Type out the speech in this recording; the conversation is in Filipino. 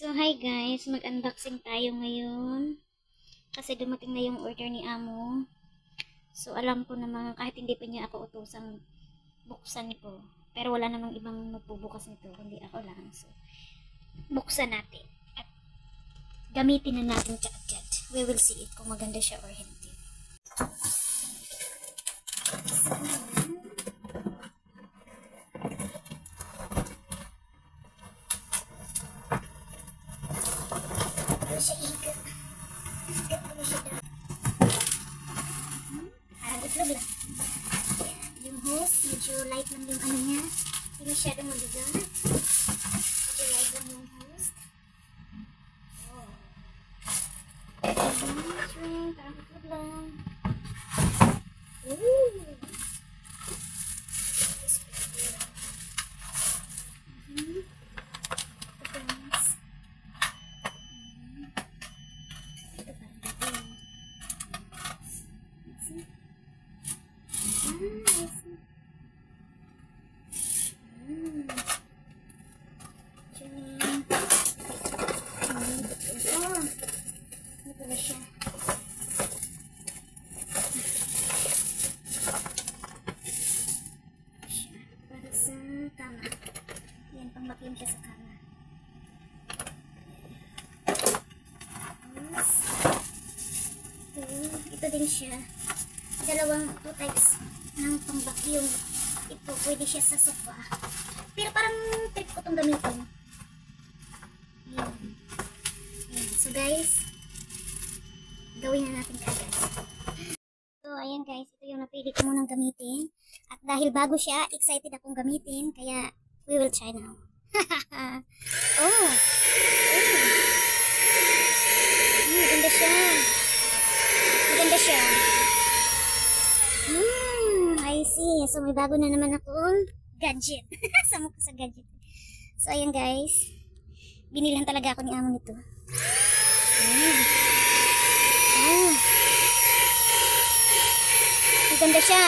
So, hi guys, mag-unboxing tayo ngayon kasi dumating na yung order ni Amo. So, alam ko naman kahit hindi pa niya ako utosang buksan ko. Pero wala namang ibang magbubukas nito, kundi ako lang. So, buksan natin. At gamitin na natin agad. We will see it kung maganda siya or hindi. Siya ikat. Ikat mo siya daw. Parang itlog lang. Yung hose, medyo light lang yung ano niya. Hindi masyadong mabigat. Medyo light lang yung hose. Oh. Parang itlog lang. Ooh. Para sa kama. Yan, pang-vacuum siya sa kama. Ito din siya. Dalawang two types ng pang-vacuum. Ito, pwede siya sa sofa. Pero parang trip ko itong gamitin. Ayan. Ayan. So guys, gawin na natin kagad. So ayan guys, ito yung napili ko munang gamitin. At dahil bago siya, excited akong gamitin. Kaya we will try now. Oh! Maganda siya. Maganda siya. I see. So, may bago na naman akong gadget. Sama ko sa gadget. So, ayan guys. Binilhan talaga ako ni Amo nito. Maganda siya.